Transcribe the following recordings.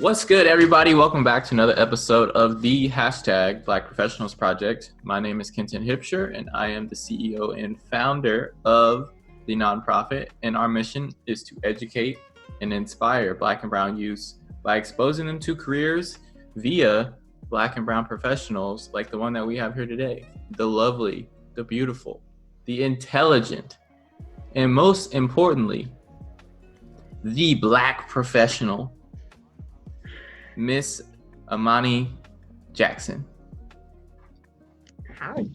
What's good, everybody? Welcome back to another episode of the hashtag Black Professionals Project. My name is Kenton Hipsher, and I am the CEO and founder of the nonprofit. And our mission is to educate and inspire Black and Brown youth by exposing them to careers via Black and Brown professionals like the one that we have here today. The lovely, the beautiful, the intelligent, and most importantly, the Black professional, Miss Amani Jackson. Hi.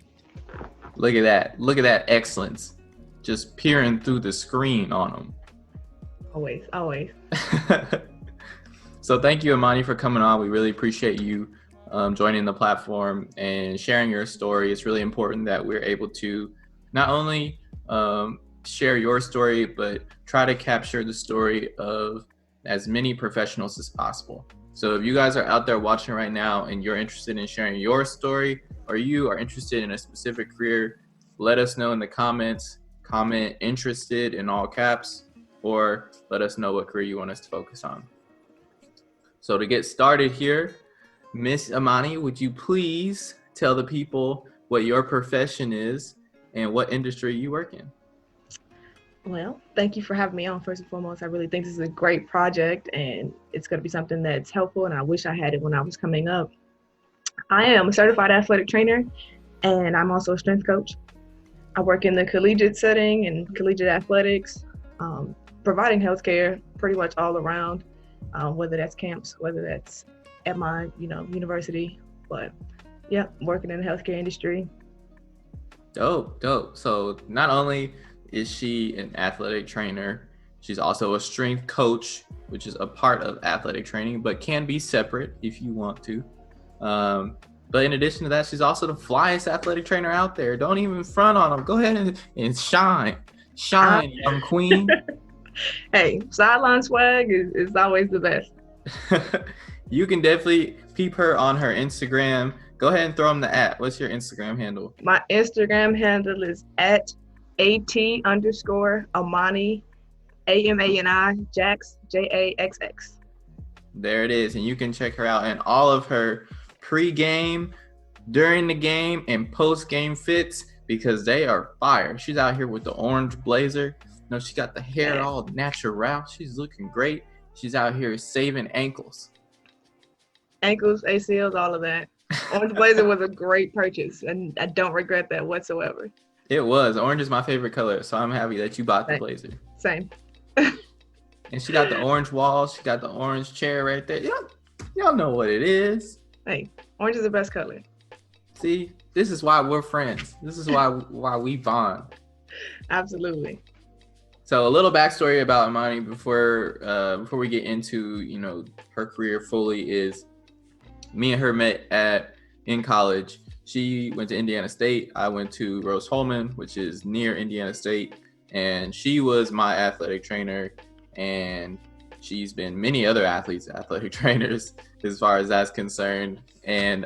Look at that. Look at that excellence. Just peering through the screen on them. Always. So thank you, Amani, for coming on. We really appreciate you joining the platform and sharing your story. It's really important that we're able to not only share your story, but try to capture the story of as many professionals as possible. So if you guys are out there watching right now and you're interested in sharing your story, or you are interested in a specific career, let us know in the comments. Comment interested in all caps, or let us know what career you want us to focus on. So to get started here, Miss Amani, would you please tell the people what your profession is and what industry you work in? Well, thank you for having me on. First and foremost, I really think this is a great project and it's going to be something that's helpful, and I wish I had it when I was coming up. I am a certified athletic trainer, and I'm also a strength coach. I work in the collegiate setting and collegiate athletics, providing healthcare pretty much all around, whether that's camps, whether that's at my university. But yeah, working in the healthcare industry. Dope. So not only is she an athletic trainer, she's also a strength coach, which is a part of athletic training, but can be separate if you want to. But in addition to that, she's also the flyest athletic trainer out there. Don't even front on them. Go ahead and shine, young queen. Hey, sideline swag is always the best. You can definitely peep her on her Instagram. Go ahead and throw them the @ What's your Instagram handle? My Instagram handle is @AT_Amani, AMANI, Jax, JAXX. There it is. And you can check her out and all of her pre-game, during the game, and post-game fits, because they are fire. She's out here with the orange blazer. She got the hair all natural. She's looking great. She's out here saving ankles. Ankles, ACLs, all of that. Orange blazer was a great purchase, and I don't regret that whatsoever. It was. Orange is my favorite color, so I'm happy that you bought the blazer. Same. And she got the orange walls. She got the orange chair right there. Y'all know what it is. Hey, orange is the best color. See, this is why we're friends. This is why we bond. Absolutely. So a little backstory about Amani before we get into her career fully is me and her met in college. She went to Indiana State. I went to Rose-Hulman, which is near Indiana State, and she was my athletic trainer, and she's been many other athletes' athletic trainers as far as that's concerned. And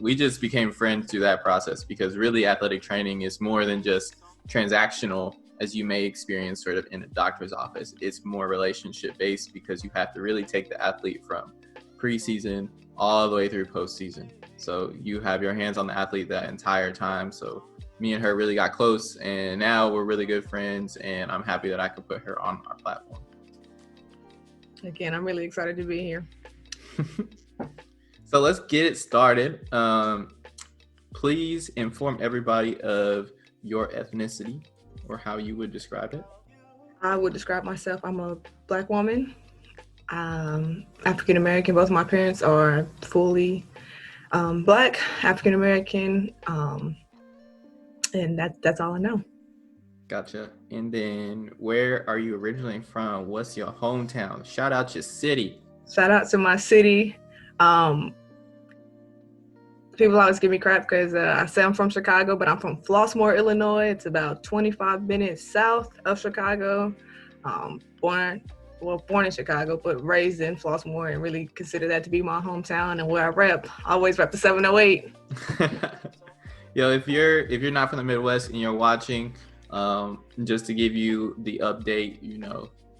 we just became friends through that process, because really athletic training is more than just transactional, as you may experience sort of in a doctor's office. It's more relationship based, because you have to really take the athlete from preseason all the way through postseason. So you have your hands on the athlete that entire time. So me and her really got close, and now we're really good friends, and I'm happy that I could put her on our platform. Again, I'm really excited to be here. So let's get it started. Please inform everybody of your ethnicity, or how you would describe it. I would describe myself, I'm a Black woman, African American. Both of my parents are fully Black, African American, and that's all I know. Gotcha. And then where are you originally from? What's your hometown? Shout out your city. Shout out to my city. People always give me crap because I say I'm from Chicago, but I'm from Flossmoor, Illinois. It's about 25 minutes south of Chicago. Born in Chicago, but raised in Flossmoor, and really consider that to be my hometown and where I rep. I always rep the 708. Yo, if you're not from the Midwest and you're watching, just to give you the update,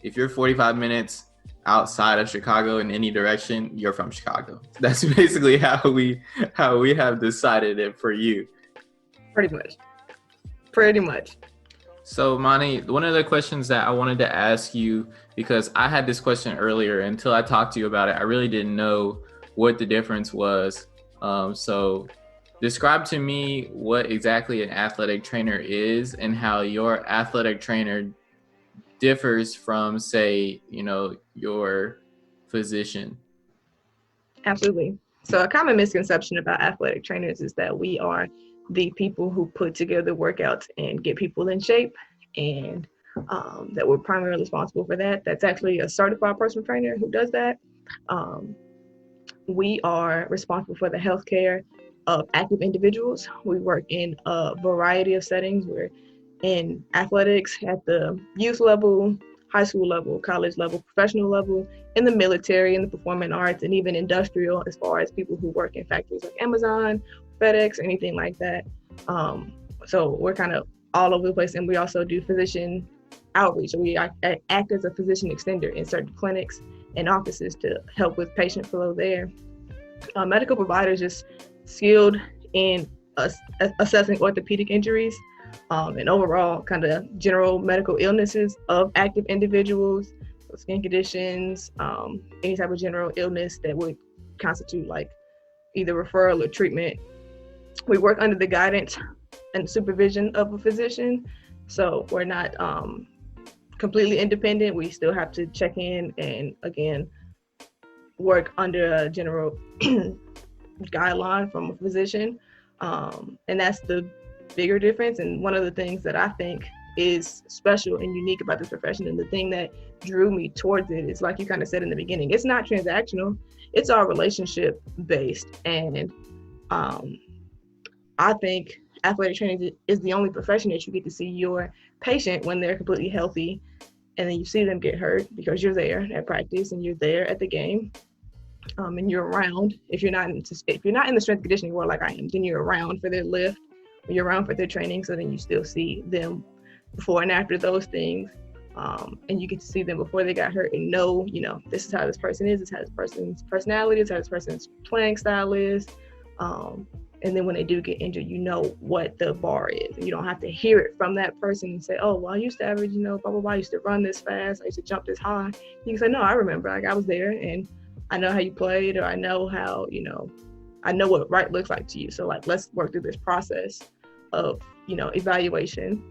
if you're 45 minutes outside of Chicago in any direction, you're from Chicago. That's basically how we have decided it for you. Pretty much. So Mani, one of the questions that I wanted to ask you, because I had this question earlier, until I talked to you about it, I really didn't know what the difference was. So describe to me what exactly an athletic trainer is and how your athletic trainer differs from, say, your physician. Absolutely. So a common misconception about athletic trainers is that we are the people who put together workouts and get people in shape, and that we're primarily responsible for that. That's actually a certified personal trainer who does that. Um, we are responsible for the healthcare of active individuals. We work in a variety of settings. We're in athletics at the youth level, high school level, college level, professional level, in the military, in the performing arts, and even industrial, as far as people who work in factories like Amazon, FedEx, anything like that. So we're kind of all over the place, and we also do physician outreach. So we act as a physician extender in certain clinics and offices to help with patient flow there. Medical providers just skilled in assessing orthopedic injuries, and overall kind of general medical illnesses of active individuals, so skin conditions, any type of general illness that would constitute like either referral or treatment. We work under the guidance and supervision of a physician, so we're not completely independent. We still have to check in and again work under a general guideline from a physician, and that's the bigger difference. And one of the things that I think is special and unique about this profession, and the thing that drew me towards it, is like you kind of said in the beginning, it's not transactional, it's all relationship based. And I think athletic training is the only profession that you get to see your patient when they're completely healthy, and then you see them get hurt because you're there at practice and you're there at the game, and you're around. If you're not in the strength conditioning world like I am, then you're around for their lift, or you're around for their training, so then you still see them before and after those things, and you get to see them before they got hurt and know, this is how this person is, this is how this person's personality is, how this person's playing style is, and then when they do get injured, you know what the bar is. You don't have to hear it from that person and say, oh, well, I used to average, blah, blah, blah, I used to run this fast, I used to jump this high. You can say, no, I remember, like I was there, and I know how you played, or I know how, I know what right looks like to you. So like, let's work through this process of, evaluation,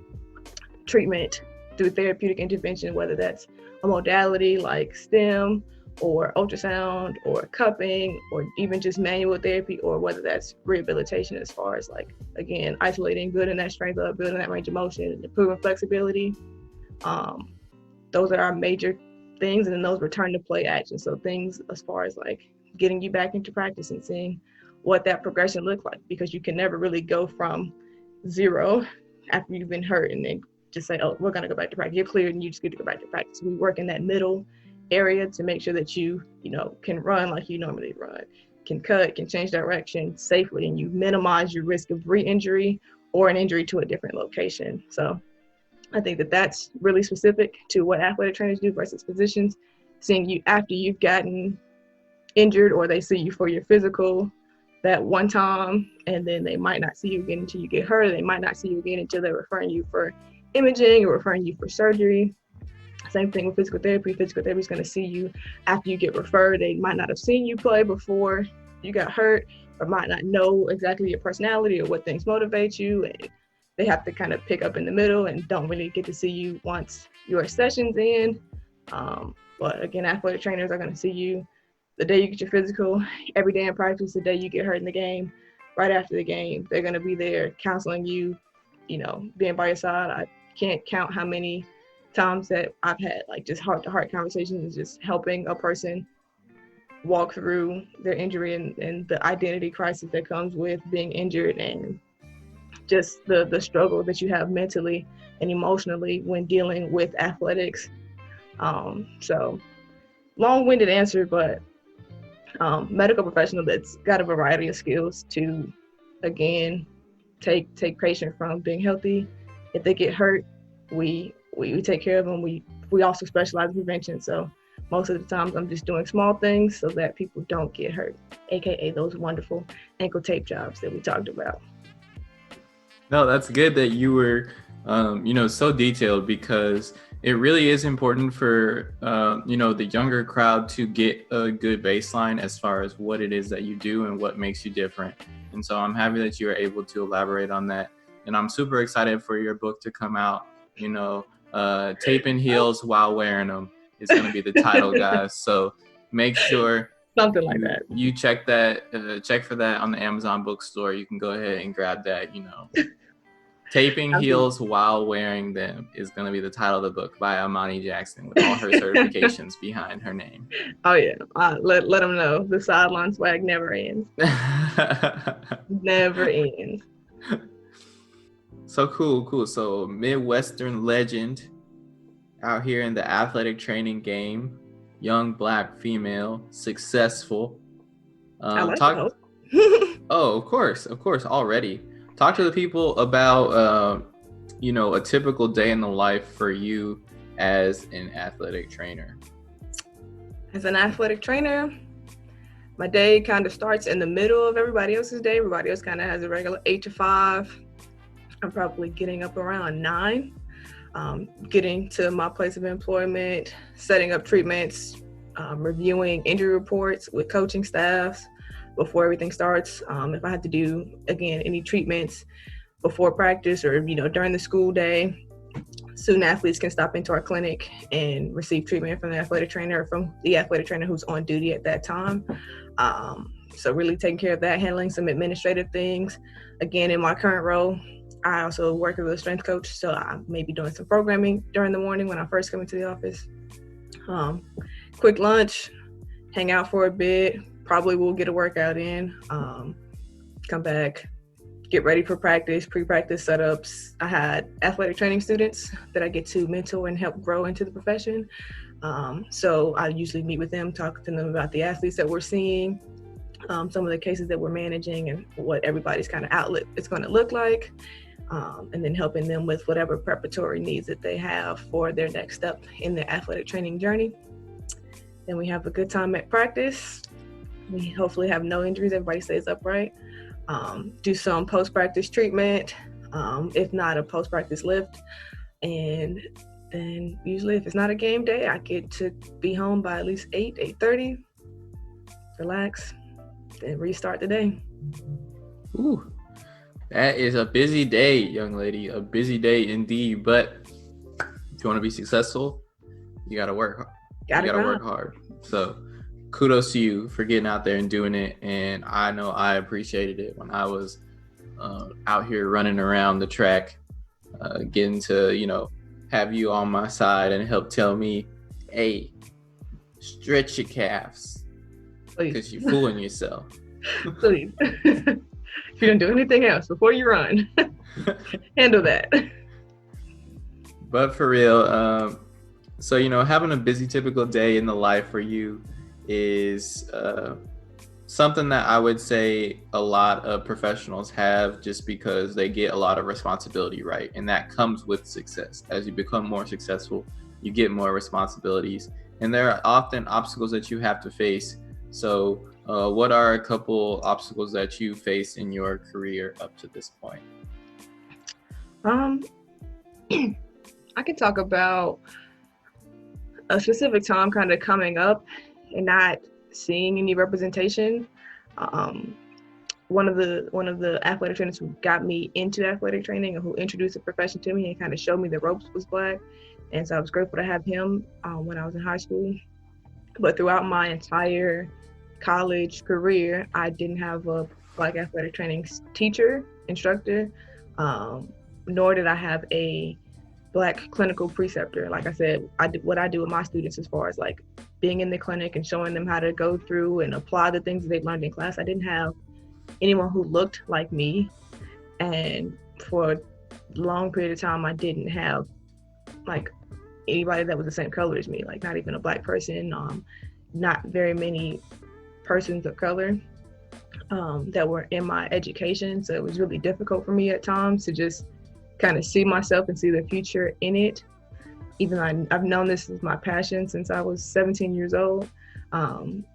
treatment, through therapeutic intervention, whether that's a modality like STEM or ultrasound or cupping, or even just manual therapy, or whether that's rehabilitation as far as like, again, isolating, building that strength up, building that range of motion, and improving flexibility. Those are our major things, and then those return to play actions. So things as far as like getting you back into practice and seeing what that progression looks like, because you can never really go from zero after you've been hurt and then just say, oh, we're going to go back to practice. You're cleared and you just get to go back to practice. We work in that middle area to make sure that you can run like you normally run, can cut, can change direction safely, and you minimize your risk of re-injury or an injury to a different location. So I think that that's really specific to what athletic trainers do versus physicians, seeing you after you've gotten injured, or they see you for your physical that one time, and then they might not see you again until you get hurt. They might not see you again until they're referring you for imaging or referring you for surgery. Same thing with physical therapy. Physical therapy is going to see you after you get referred. They might not have seen you play before you got hurt, or might not know exactly your personality or what things motivate you. And they have to kind of pick up in the middle and don't really get to see you once your session's in. But again, athletic trainers are going to see you the day you get your physical, every day in practice, the day you get hurt in the game, right after the game. They're going to be there counseling you, being by your side. I can't count how many times that I've had like just heart-to-heart conversations, just helping a person walk through their injury and the identity crisis that comes with being injured, and just the struggle that you have mentally and emotionally when dealing with athletics. So long-winded answer, but medical professional that's got a variety of skills to, again, take patient from being healthy. If they get hurt, we take care of them. We also specialize in prevention, so Most of the times I'm just doing small things so that people don't get hurt, aka those wonderful ankle tape jobs that we talked about. No, that's good that you were, so detailed, because it really is important for, the younger crowd to get a good baseline as far as what it is that you do and what makes you different. And so I'm happy that you were able to elaborate on that. And I'm super excited for your book to come out. Taping heels while wearing them is going to be the title, guys. So make sure something like that. You check that, check for that on the Amazon bookstore. You can go ahead and grab that, Taping Heels While Wearing Them is going to be the title of the book by Amani Jackson, with all her certifications behind her name. Oh, yeah. Let them know. The sideline swag never ends. Never ends. So cool. So Midwestern legend out here in the athletic training game, young Black female, successful. I like Oh, of course, already. Talk to the people about, a typical day in the life for you as an athletic trainer. As an athletic trainer, my day kind of starts in the middle of everybody else's day. Everybody else kind of has a regular 8 to 5. I'm probably getting up around 9, getting to my place of employment, setting up treatments, reviewing injury reports with coaching staffs before everything starts. If I have to do, again, any treatments before practice or, during the school day, student athletes can stop into our clinic and receive treatment from the athletic trainer or from the athletic trainer who's on duty at that time. So really taking care of that, handling some administrative things. Again, in my current role, I also work as a strength coach, so I may be doing some programming during the morning when I first come into the office. Quick lunch, hang out for a bit, probably will get a workout in, come back, get ready for practice, pre-practice setups. I had athletic training students that I get to mentor and help grow into the profession. So I usually meet with them, talk to them about the athletes that we're seeing, some of the cases that we're managing and what everybody's kind of outlet is going to look like, and then helping them with whatever preparatory needs that they have for their next step in their athletic training journey. Then we have a good time at practice. We hopefully have no injuries, everybody stays upright. Do some post-practice treatment, if not a post-practice lift. And then usually if it's not a game day, I get to be home by at least 8:30, relax, then restart the day. Ooh, that is a busy day, young lady, a busy day indeed. But if you want to be successful, you got to work hard. You got to work hard. So kudos to you for getting out there and doing it. And I know I appreciated it when I was out here running around the track, getting to, have you on my side and help tell me, hey, stretch your calves, because you're fooling yourself. Please. If you're going to do anything else before you run, handle that. But for real, so, having a busy typical day in the life for you is something that I would say a lot of professionals have, just because they get a lot of responsibility, right? And that comes with success. As you become more successful, you get more responsibilities, and there are often obstacles that you have to face. So what are a couple obstacles that you face in your career up to this point? I can talk about a specific time kind of coming up and not seeing any representation. One of the athletic trainers who got me into athletic training and who introduced the profession to me and kind of showed me the ropes was Black. And so I was grateful to have him when I was in high school. But throughout my entire college career, I didn't have a Black athletic training teacher, instructor, nor did I have a Black clinical preceptor. Like I said, I do what I do with my students as far as like being in the clinic and showing them how to go through and apply the things that they learned in class. I didn't have anyone who looked like me. And for a long period of time, I didn't have like anybody that was the same color as me, like not even a Black person, not very many persons of color that were in my education. So it was really difficult for me at times to just kind of see myself and see the future in it. even though I've known this is my passion since I was 17 years old, um,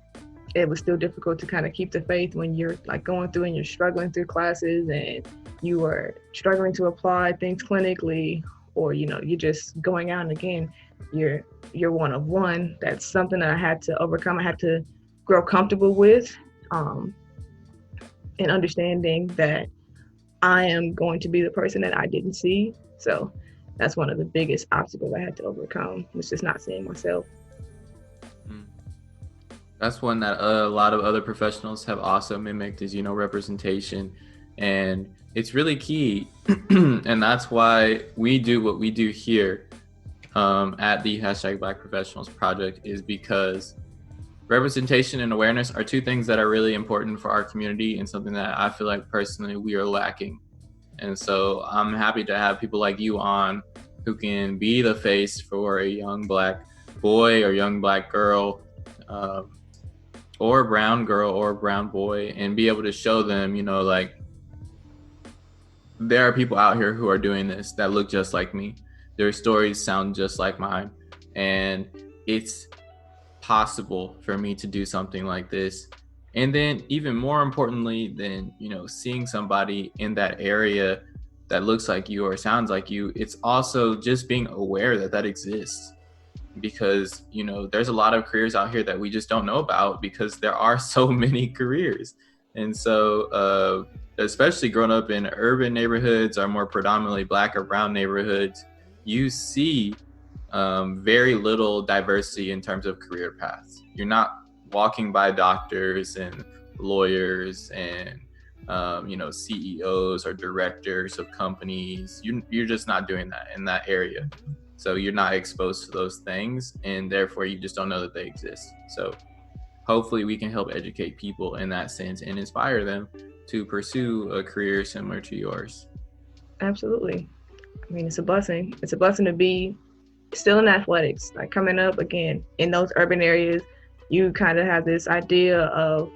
it was still difficult to kind of keep the faith when you're like going through and you're struggling through classes and you are struggling to apply things clinically, or you're just going out and again you're one of one. That's something that I had to overcome. I had to grow comfortable with, um, and understanding that I am going to be the person that I didn't see. So that's one of the biggest obstacles I had to overcome, was just not seeing myself. That's one that a lot of other professionals have also mimicked, is, representation. And it's really key. And that's why we do what we do here at the #Black Professionals Project, is because representation and awareness are two things that are really important for our community, and something that I feel like personally we are lacking. And so I'm happy to have people like you on, who can be the face for a young Black boy or young Black girl, or brown girl or brown boy, and be able to show them, like, there are people out here who are doing this that look just like me. Their stories sound just like mine. And it's possible for me to do something like this. And then even more importantly than, seeing somebody in that area that looks like you or sounds like you, it's also just being aware that that exists. Because, there's a lot of careers out here that we just don't know about, because there are so many careers. And so, especially growing up in urban neighborhoods or more predominantly Black or brown neighborhoods, you see very little diversity in terms of career paths. You're not walking by doctors and lawyers and CEOs or directors of companies. You're just not doing that in that area. So you're not exposed to those things, and therefore you just don't know that they exist. So hopefully we can help educate people in that sense and inspire them to pursue a career similar to yours. Absolutely. I mean, it's a blessing. It's a blessing to be still in athletics. Like coming up again in those urban areas, you kind of have this idea of,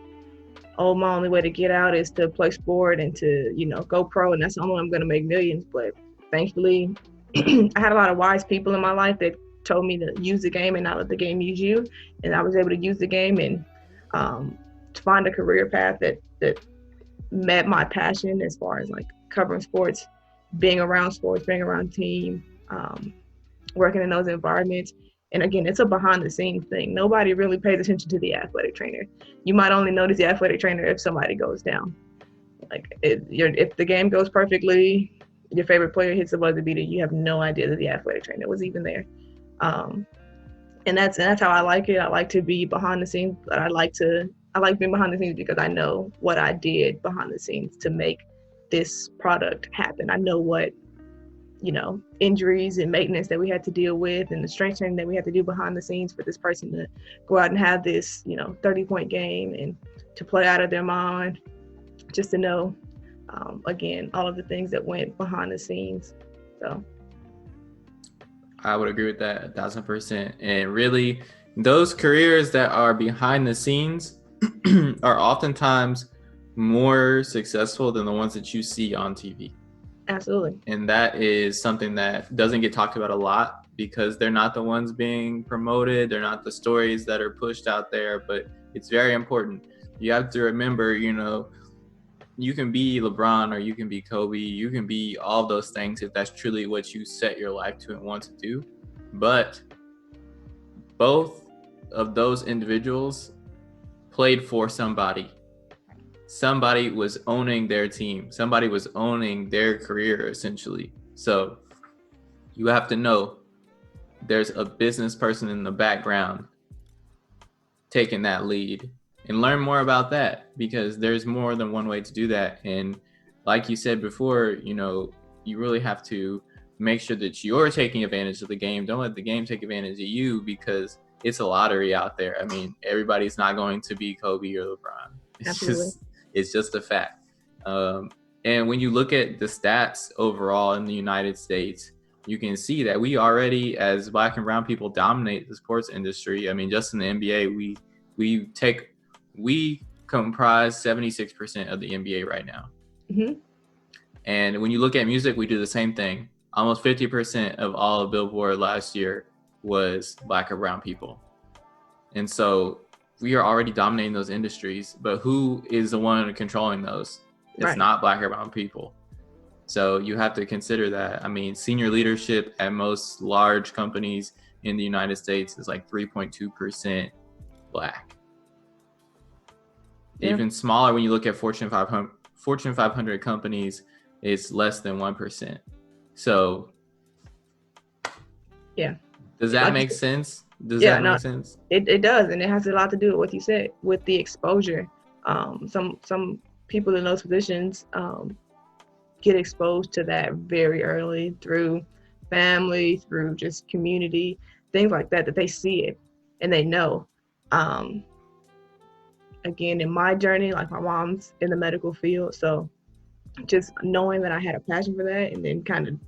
oh, my only way to get out is to play sport and to, go pro, and that's the only way I'm going to make millions. But thankfully, I had a lot of wise people in my life that told me to use the game and not let the game use you. And I was able to use the game and to find a career path that met my passion, as far as like covering sports, being around team, working in those environments. And again, it's a behind the scenes thing. Nobody really pays attention to the athletic trainer. You might only notice the athletic trainer if somebody goes down. Like if the game goes perfectly, your favorite player hits the buzzer beater, you have no idea that the athletic trainer was even there. And that's how I like it. I like to be behind the scenes, but I like being behind the scenes because I know what I did behind the scenes to make this product happen. I know what, injuries and maintenance that we had to deal with, and the strength training that we had to do behind the scenes for this person to go out and have this, 30-point game and to play out of their mind, just to know, again, all of the things that went behind the scenes. So I would agree with that 1,000%. And really, those careers that are behind the scenes are oftentimes more successful than the ones that you see on TV. Absolutely. And that is something that doesn't get talked about a lot, because they're not the ones being promoted. They're not the stories that are pushed out there, but it's very important. You have to remember, you can be LeBron or you can be Kobe, you can be all those things if that's truly what you set your life to and want to do. But both of those individuals played for somebody. Somebody was owning their team. Somebody was owning their career, essentially. So you have to know there's a business person in the background taking that lead, and learn more about that, because there's more than one way to do that. And like you said before, you really have to make sure that you're taking advantage of the game. Don't let the game take advantage of you, because it's a lottery out there. I mean, everybody's not going to be Kobe or LeBron. It's just a fact. And when you look at the stats overall in the United States, you can see that we already, as Black and brown people, dominate the sports industry. I mean, just in the NBA, we comprise 76% of the NBA right now. Mm-hmm. And when you look at music, we do the same thing. almost 50% of all of Billboard last year was Black or brown people. And so we are already dominating those industries, but who is the one controlling those? It's Right. not Black or brown people. So you have to consider that. I mean, senior leadership at most large companies in the United States is like 3.2% Black. Yeah. Even smaller, when you look at Fortune 500 companies, it's less than 1%. So Yeah. does that Like make sense? Does yeah, that no, make sense? it does, and it has a lot to do with what you said, with the exposure. Some people in those positions get exposed to that very early through family, through just community, things like that, that they see it and they know. Um, Again, in my journey, like my mom's in the medical field, so just knowing that I had a passion for that and then kind of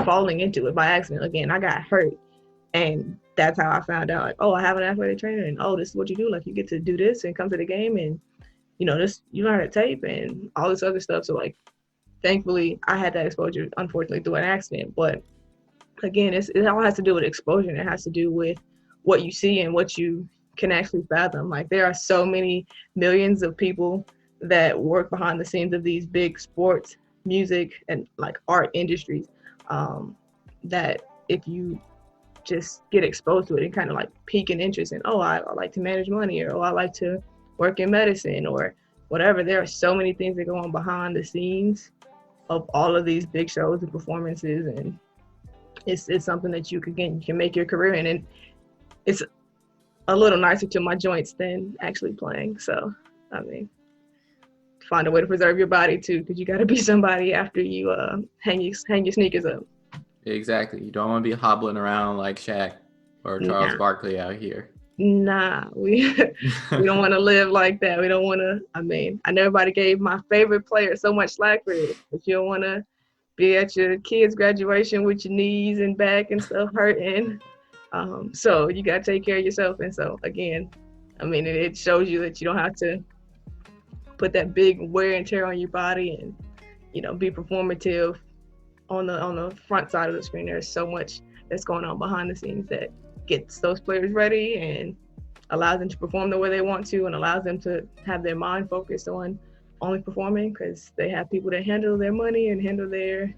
falling into it by accident. Again, I got hurt, and that's how I found out, like, oh, I have an athletic trainer, and oh, this is what you do. Like, you get to do this and come to the game, and this, you learn to tape and all this other stuff. So like, thankfully, I had that exposure, unfortunately, through an accident. But again, it all has to do with exposure, and it has to do with what you see and what you can actually fathom. Like, there are so many millions of people that work behind the scenes of these big sports, music, and like art industries, that if you just get exposed to it and kind of like pique an interest in, oh, I like to manage money, or oh, I like to work in medicine, or whatever. There are so many things that go on behind the scenes of all of these big shows and performances, and it's something that you can make your career in, and it's a little nicer to my joints than actually playing. So I mean, find a way to preserve your body too, because you got to be somebody after you hang your sneakers up. Exactly. You don't want to be hobbling around like Shaq or Charles Nah, Barkley out here. nah, we don't want to live like that. We don't want to. I mean, I know everybody gave my favorite player so much slack for it, but you don't want to be at your kid's graduation with your knees and back and stuff hurting. So you got to take care of yourself. And so again, I mean, it shows you that you don't have to put that big wear and tear on your body, and be performative on the front side of the screen. There's so much that's going on behind the scenes that gets those players ready and allows them to perform the way they want to, and allows them to have their mind focused on only performing, because they have people that handle their money and handle their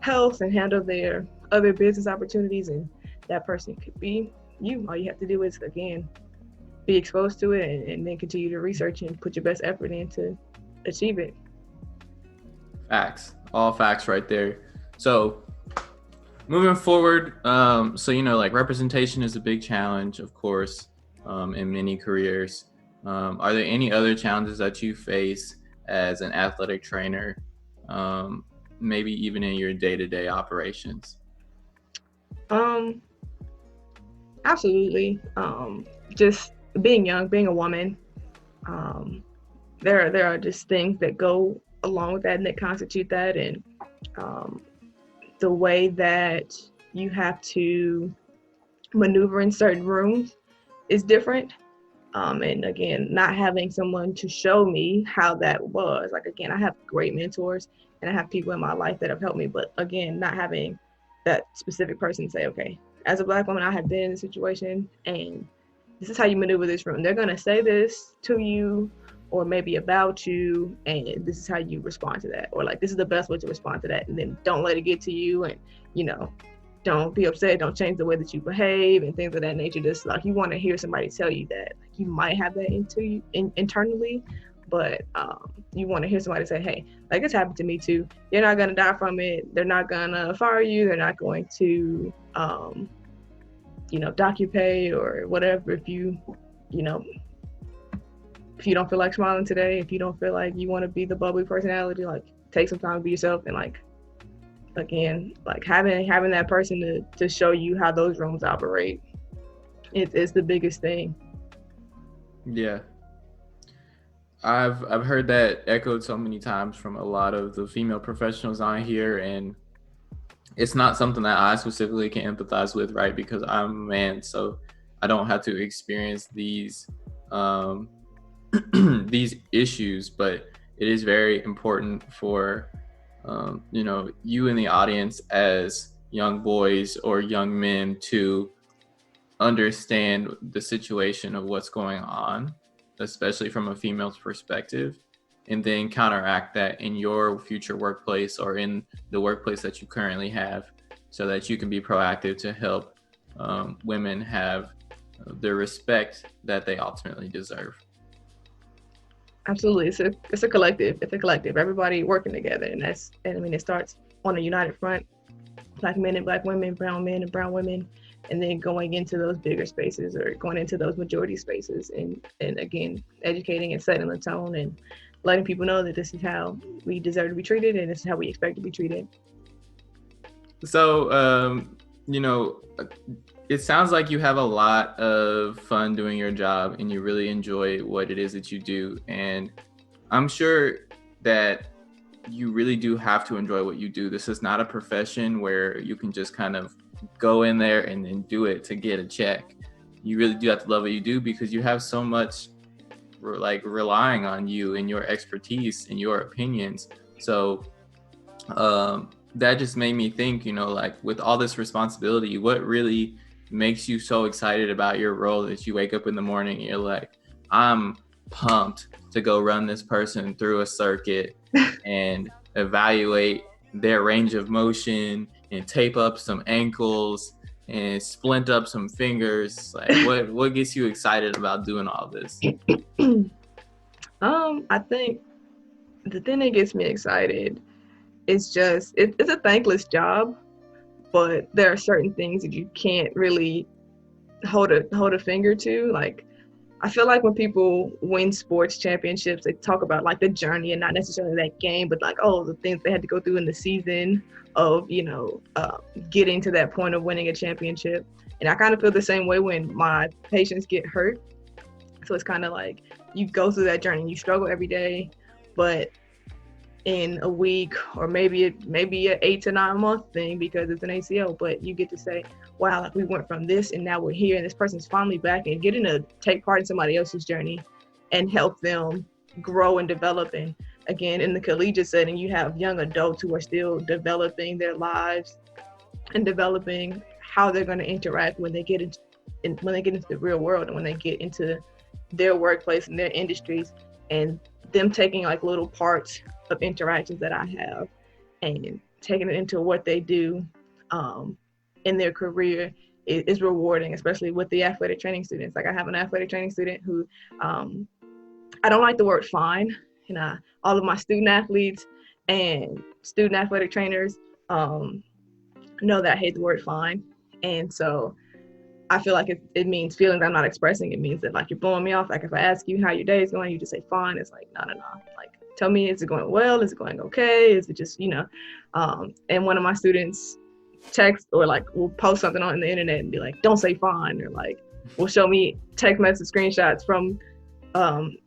health and handle their other business opportunities, and that person could be you. All you have to do is, again, be exposed to it, and then continue to research and put your best effort in to achieve it. Facts. All facts right there. So moving forward, like representation is a big challenge, of course, in many careers. Are there any other challenges that you face as an athletic trainer, maybe even in your day-to-day operations? Absolutely. Just being young, being a woman, there are just things that go along with that and that constitute that, and the way that you have to maneuver in certain rooms is different. And again, not having someone to show me how that was. Like, again, I have great mentors and I have people in my life that have helped me, but again, not having that specific person say, okay, as a Black woman, I have been in a situation, and this is how you maneuver this room. They're gonna say this to you, or maybe about you, and this is how you respond to that, or like, this is the best way to respond to that, and then don't let it get to you, and don't be upset, don't change the way that you behave, and things of that nature. Just like, you want to hear somebody tell you that, like, you might have that internally, but you want to hear somebody say, hey, like, this happened to me too. You're not gonna die from it. They're not gonna fire you. They're not going to dock your pay or whatever if you don't feel like smiling today, if you don't feel like you want to be the bubbly personality, like, take some time to be yourself. And like, again, like, having that person to show you how those rooms operate, it's the biggest thing. Yeah. I've heard that echoed so many times from a lot of the female professionals on here, and it's not something that I specifically can empathize with, right? Because I'm a man, so I don't have to experience these these issues, but it is very important for you in the audience as young boys or young men to understand the situation of what's going on, especially from a female's perspective, and then counteract that in your future workplace or in the workplace that you currently have, so that you can be proactive to help women have the respect that they ultimately deserve. Absolutely. It's a collective. It's a collective. Everybody working together. And I mean, it starts on a united front, Black men and Black women, brown men and brown women, and then going into those bigger spaces or going into those majority spaces, and again, educating and setting the tone and letting people know that this is how we deserve to be treated and this is how we expect to be treated. So, it sounds like you have a lot of fun doing your job and you really enjoy what it is that you do. And I'm sure that you really do have to enjoy what you do. This is not a profession where you can just kind of go in there and then do it to get a check. You really do have to love what you do, because you have so much like relying on you and your expertise and your opinions. So that just made me think, like with all this responsibility, what really makes you so excited about your role that you wake up in the morning and you're like, I'm pumped to go run this person through a circuit and evaluate their range of motion and tape up some ankles and splint up some fingers? Like what gets you excited about doing all this? I think the thing that gets me excited is just it's a thankless job, but there are certain things that you can't really hold a finger to. Like, I feel like when people win sports championships, they talk about like the journey and not necessarily that game, but like, oh, the things they had to go through in the season of, getting to that point of winning a championship. And I kind of feel the same way when my patients get hurt. So it's kind of like you go through that journey, you struggle every day, but in a week or maybe an 8 to 9 month thing because it's an ACL, but you get to say, wow, like we went from this and now we're here and this person's finally back, and getting to take part in somebody else's journey and help them grow and develop. And again, in the collegiate setting, you have young adults who are still developing their lives and developing how they're going to interact when they get into the real world and when they get into their workplace and their industries, and them taking like little parts of interactions that I have and taking it into what they do in their career is rewarding, especially with the athletic training students. Like, I have an athletic training student who I don't like the word fine. All of my student athletes and student athletic trainers know that I hate the word fine. And so I feel like it means feelings I'm not expressing. It means that like you're blowing me off. Like if I ask you how your day is going, you just say fine. It's like, no. Like, tell me, is it going well? Is it going okay? Is it just, and one of my students text or like will post something on the internet and be like, don't say fine, or like will show me text message screenshots from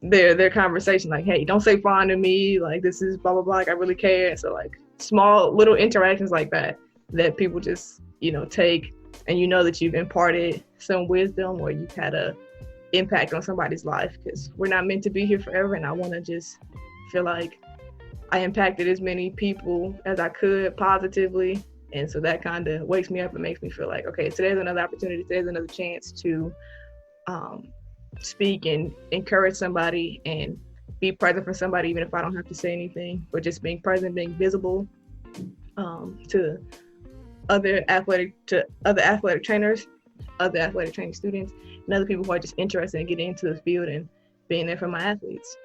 their conversation, like, hey, don't say fine to me, like this is blah blah blah, like I really care. And so like small little interactions like that people just take, and that you've imparted some wisdom or you've had a impact on somebody's life, because we're not meant to be here forever. And I want to just feel like I impacted as many people as I could positively. And so that kind of wakes me up and makes me feel like, okay, today's another opportunity, today's another chance to speak and encourage somebody and be present for somebody, even if I don't have to say anything, but just being present, being visible to other athletic trainers, other athletic training students, and other people who are just interested in getting into the field and being there for my athletes.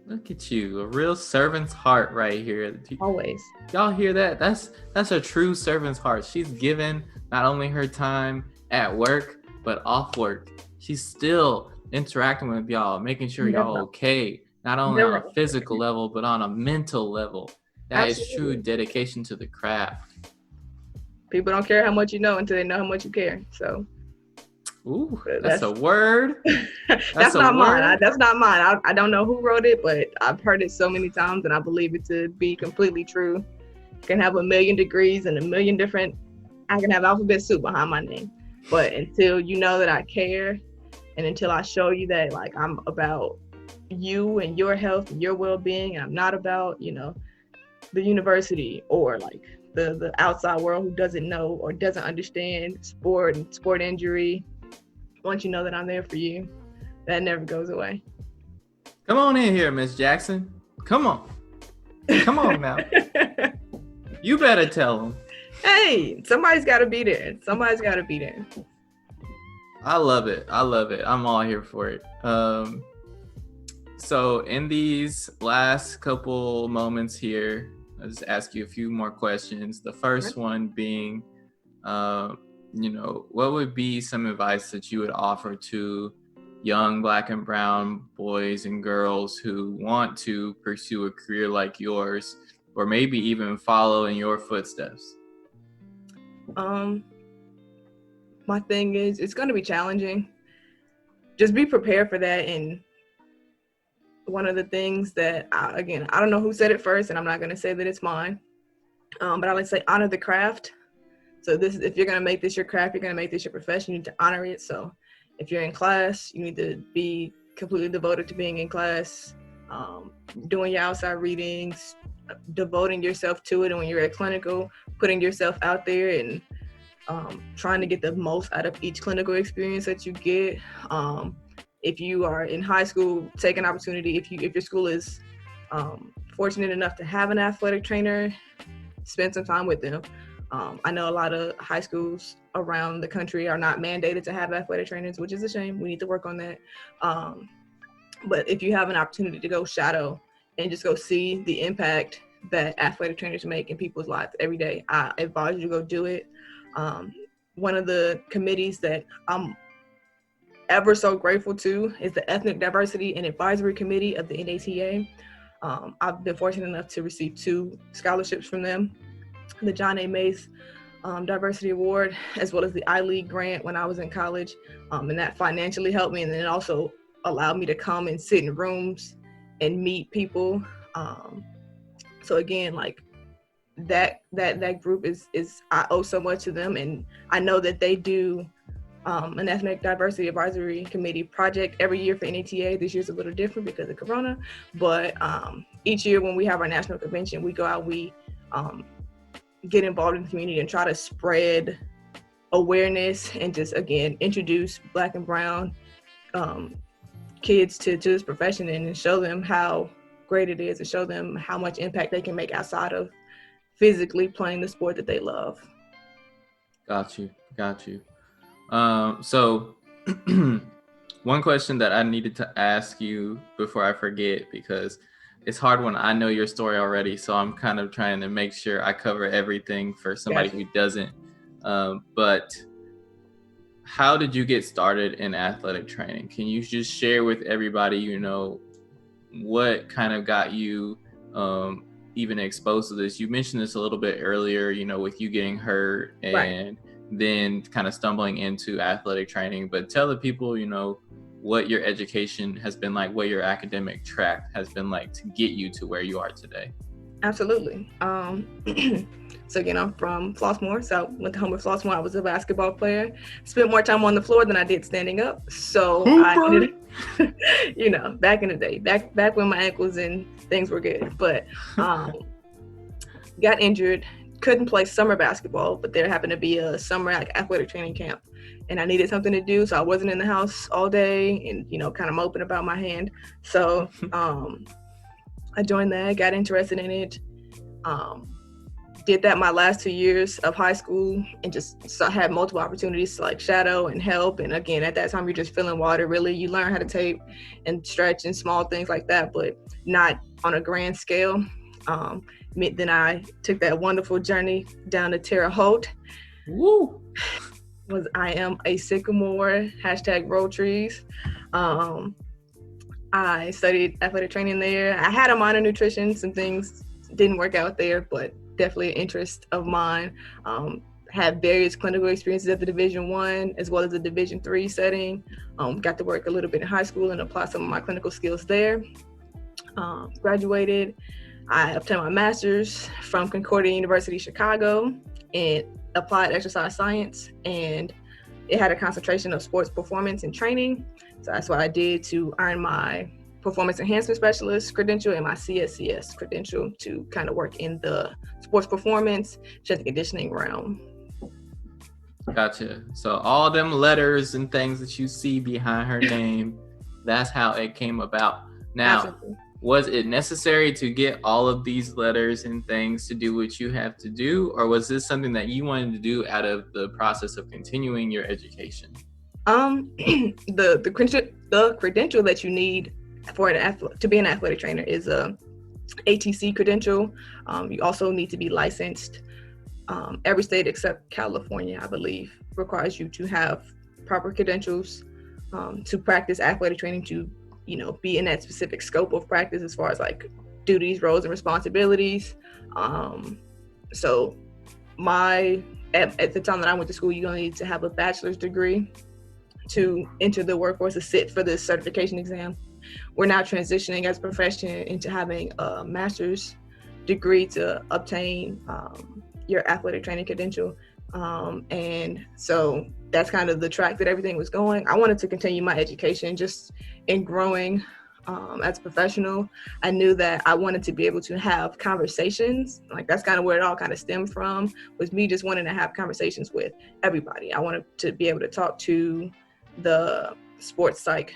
Look at you, a real servant's heart right here. Always. Y'all hear that? That's a true servant's heart. She's given not only her time at work, but off work. She's still interacting with y'all, making sure y'all okay, not only on a physical level, but on a mental level. That is true dedication to the craft. People don't care how much you know until they know how much you care. So, ooh, that's a word. That's not mine. That's not mine. I don't know who wrote it, but I've heard it so many times, and I believe it to be completely true. I can have 1,000,000 degrees and 1,000,000 different. I can have alphabet soup behind my name, but until you know that I care, and until I show you that like I'm about you and your health and your well-being, I'm not about the university or like the outside world who doesn't know or doesn't understand sport and sport injury, once you know that I'm there for you, that never goes away. Come on in here, Miss Jackson. Come on. Come on now. You better tell them. Hey, somebody's got to be there. Somebody's got to be there. I love it. I'm all here for it. So in these last couple moments here, I'll just ask you a few more questions. The first one being, what would be some advice that you would offer to young Black and brown boys and girls who want to pursue a career like yours, or maybe even follow in your footsteps? My thing is, it's going to be challenging. Just be prepared for that. And one of the things that, I don't know who said it first, and I'm not going to say that it's mine, but I like to say honor the craft. So if you're going to make this your craft, you're going to make this your profession, you need to honor it. So if you're in class, you need to be completely devoted to being in class, doing your outside readings, devoting yourself to it. And when you're at clinical, putting yourself out there and trying to get the most out of each clinical experience that you get. If you are in high school, take an opportunity. If your school is fortunate enough to have an athletic trainer, spend some time with them. I know a lot of high schools around the country are not mandated to have athletic trainers, which is a shame. We need to work on that. But if you have an opportunity to go shadow and just go see the impact that athletic trainers make in people's lives every day, I advise you to go do it. One of the committees that I'm ever so grateful to is the Ethnic Diversity and Advisory Committee of the NATA. I've been fortunate enough to receive 2 scholarships from them, the John A. Mace Diversity Award, as well as the I-League grant when I was in college. And that financially helped me, and then it also allowed me to come and sit in rooms and meet people. So again, like that group is I owe so much to them, and I know that they do an Ethnic Diversity Advisory Committee project every year for NATA. This year's a little different because of Corona, but each year when we have our national convention, we go out, we get involved in the community and try to spread awareness and just, again, introduce Black and brown kids to this profession and show them how great it is and show them how much impact they can make outside of physically playing the sport that they love. Got you. So one question that I needed to ask you before I forget, because it's hard when I know your story already, so I'm kind of trying to make sure I cover everything for somebody who doesn't. But how did you get started in athletic training? Can you just share with everybody, what kind of got you even exposed to this? You mentioned this a little bit earlier, with you getting hurt and then kind of stumbling into athletic training. But tell the people, what your education has been like, what your academic track has been like to get you to where you are today. Absolutely. So again, I'm from Flossmoor, so I went to home with Flossmoor. I was a basketball player. Spent more time on the floor than I did standing up. So I ended, back in the day, back when my ankles and things were good. But got injured, couldn't play summer basketball, but there happened to be a summer athletic training camp, and I needed something to do, so I wasn't in the house all day and kind of moping about my hand. So I joined that, got interested in it, did that my last 2 years of high school, and just had multiple opportunities to shadow and help. And again, at that time, you're just filling water. Really, you learn how to tape and stretch and small things like that, but not on a grand scale. Then I took that wonderful journey down to Terre Haute. Woo! I am a sycamore, #roll trees. I studied athletic training there. I had a minor in nutrition. Some things didn't work out there, but definitely an interest of mine. Had various clinical experiences at the Division I as well as the Division III setting. Got to work a little bit in high school and apply some of my clinical skills there. Graduated. I obtained my master's from Concordia University, Chicago, in applied exercise science, and it had a concentration of sports performance and training. So that's what I did to earn my performance enhancement specialist credential and my CSCS credential to kind of work in the sports performance, strength and conditioning realm. Gotcha. So all them letters and things that you see behind her name, that's how it came about. Now, Absolutely. Was it necessary to get all of these letters and things to do what you have to do, or was this something that you wanted to do out of the process of continuing your education? The credential that you need for to be an athletic trainer is a ATC credential. You also need to be licensed. Every state except California, I believe, requires you to have proper credentials to practice athletic training, to be in that specific scope of practice as far as like duties, roles, and responsibilities. So at the time that I went to school, you only need to have a bachelor's degree to enter the workforce to sit for this certification exam. We're now transitioning as a profession into having a master's degree to obtain your athletic training credential. And so that's kind of the track that everything was going. I wanted to continue my education just in growing as a professional. I knew that I wanted to be able to have conversations. Like that's kind of where it all kind of stemmed from, was me just wanting to have conversations with everybody. I wanted to be able to talk to the sports psych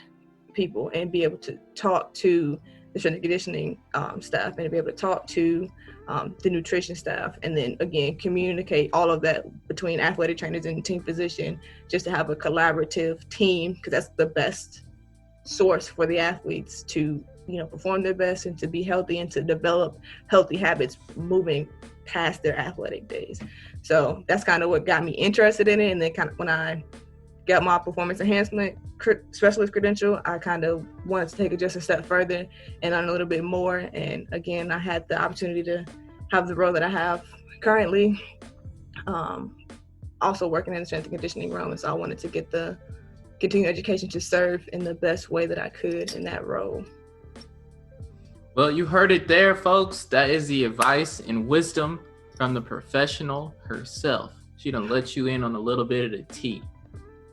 people and be able to talk to the strength and conditioning staff and be able to talk to the nutrition staff, and then again communicate all of that between athletic trainers and team physician, just to have a collaborative team, because that's the best source for the athletes to perform their best and to be healthy and to develop healthy habits moving past their athletic days. So that's kind of what got me interested in it. And then kind of when I got my performance enhancement specialist credential, I kind of wanted to take it just a step further and learn a little bit more. And again, I had the opportunity to have the role that I have currently, also working in the strength and conditioning realm. And so I wanted to get the continuing education to serve in the best way that I could in that role. Well, you heard it there, folks. That is the advice and wisdom from the professional herself. She done let you in on a little bit of the tea.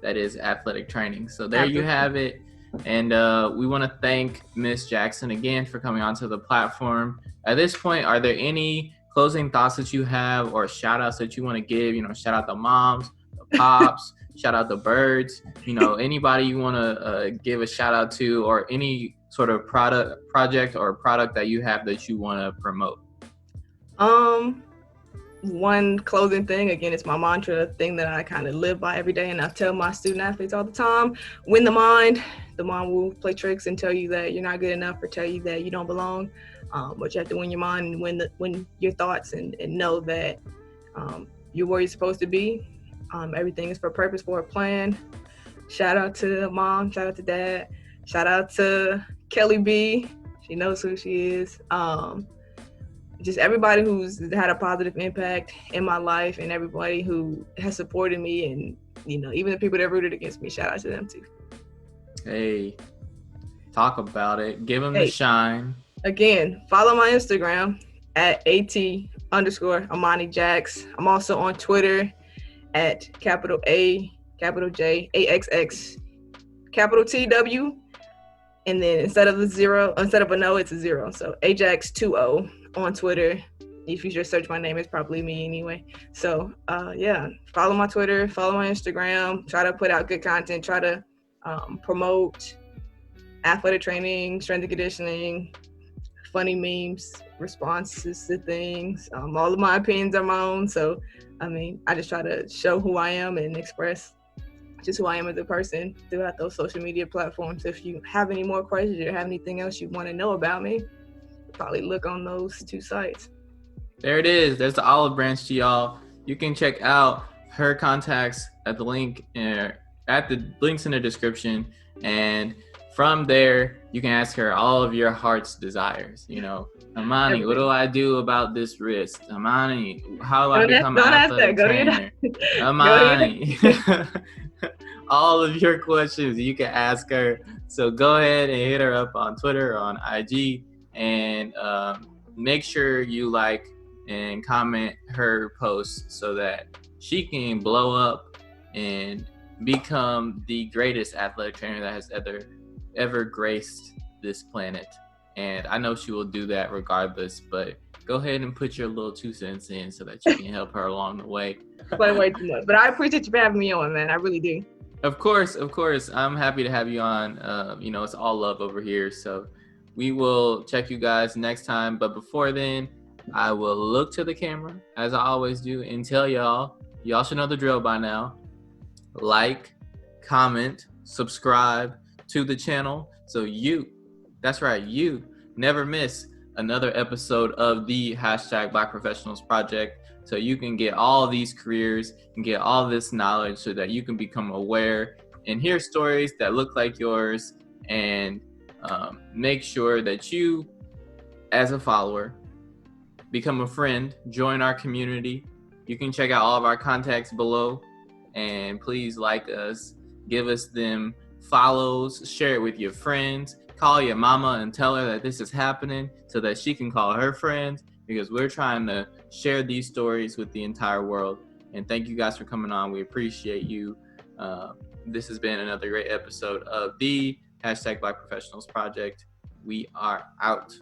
That is athletic training. So there you have it. And we want to thank Miss Jackson again for coming onto the platform. At this point, are there any closing thoughts that you have or shout outs that you want to give? Shout out the moms, the pops, shout out the birds, anybody you want to give a shout out to, or any sort of project or product that you have that you want to promote. One closing thing, again, it's my mantra, thing that I kind of live by every day, and I tell my student athletes all the time: win the mind will play tricks and tell you that you're not good enough or tell you that you don't belong, but you have to win your mind and win your thoughts and know that you're where you're supposed to be. Everything is for a purpose, for a plan. Shout out to mom, shout out to dad, shout out to Kelly B, she knows who she is. Just everybody who's had a positive impact in my life, and everybody who has supported me, and even the people that rooted against me, shout out to them too. Hey, talk about it. Give them the shine. Again, follow my Instagram at @AT_Amani Jax. I'm also on Twitter at A, J, AXX, TW, and then instead of a no, it's a 0. So Ajax20 on Twitter. If you just search my name, it's probably me anyway. So follow my Twitter, follow my Instagram, try to put out good content, try to promote athletic training, strength and conditioning, funny memes, responses to things. All of my opinions are my own. So, I just try to show who I am and express just who I am as a person throughout those social media platforms. If you have any more questions or have anything else you want to know about me, probably look on those 2 sites. There it is. There's the olive branch to y'all. You can check out her contacts at the links in the description, and from there you can ask her all of your heart's desires. Amani, what do I do about this wrist? Amani, how do I become an athletic trainer? Amani, all of your questions you can ask her. So go ahead and hit her up on Twitter or on IG, and make sure you like and comment her posts so that she can blow up and become the greatest athletic trainer that has ever graced this planet. And I know she will do that regardless, but go ahead and put your little 2 cents in so that you can help her along the way. Play way too much. But I appreciate you for having me on, man. I really do. Of course. I'm happy to have you on. You know, it's all love over here. So we will check you guys next time. But before then, I will look to the camera, as I always do, and tell y'all should know the drill by now. Like, comment, subscribe to the channel so that's right, you never miss another episode of the Black Professionals Project, so you can get all these careers and get all this knowledge so that you can become aware and hear stories that look like yours, and make sure that you, as a follower, become a friend, join our community. You can check out all of our contacts below, and please like us, give us them follows, share it with your friends, call your mama and tell her that this is happening so that she can call her friends, because we're trying to share these stories with the entire world. And thank you guys for coming on. We appreciate you. This has been another great episode of the Black Professionals Project. We are out.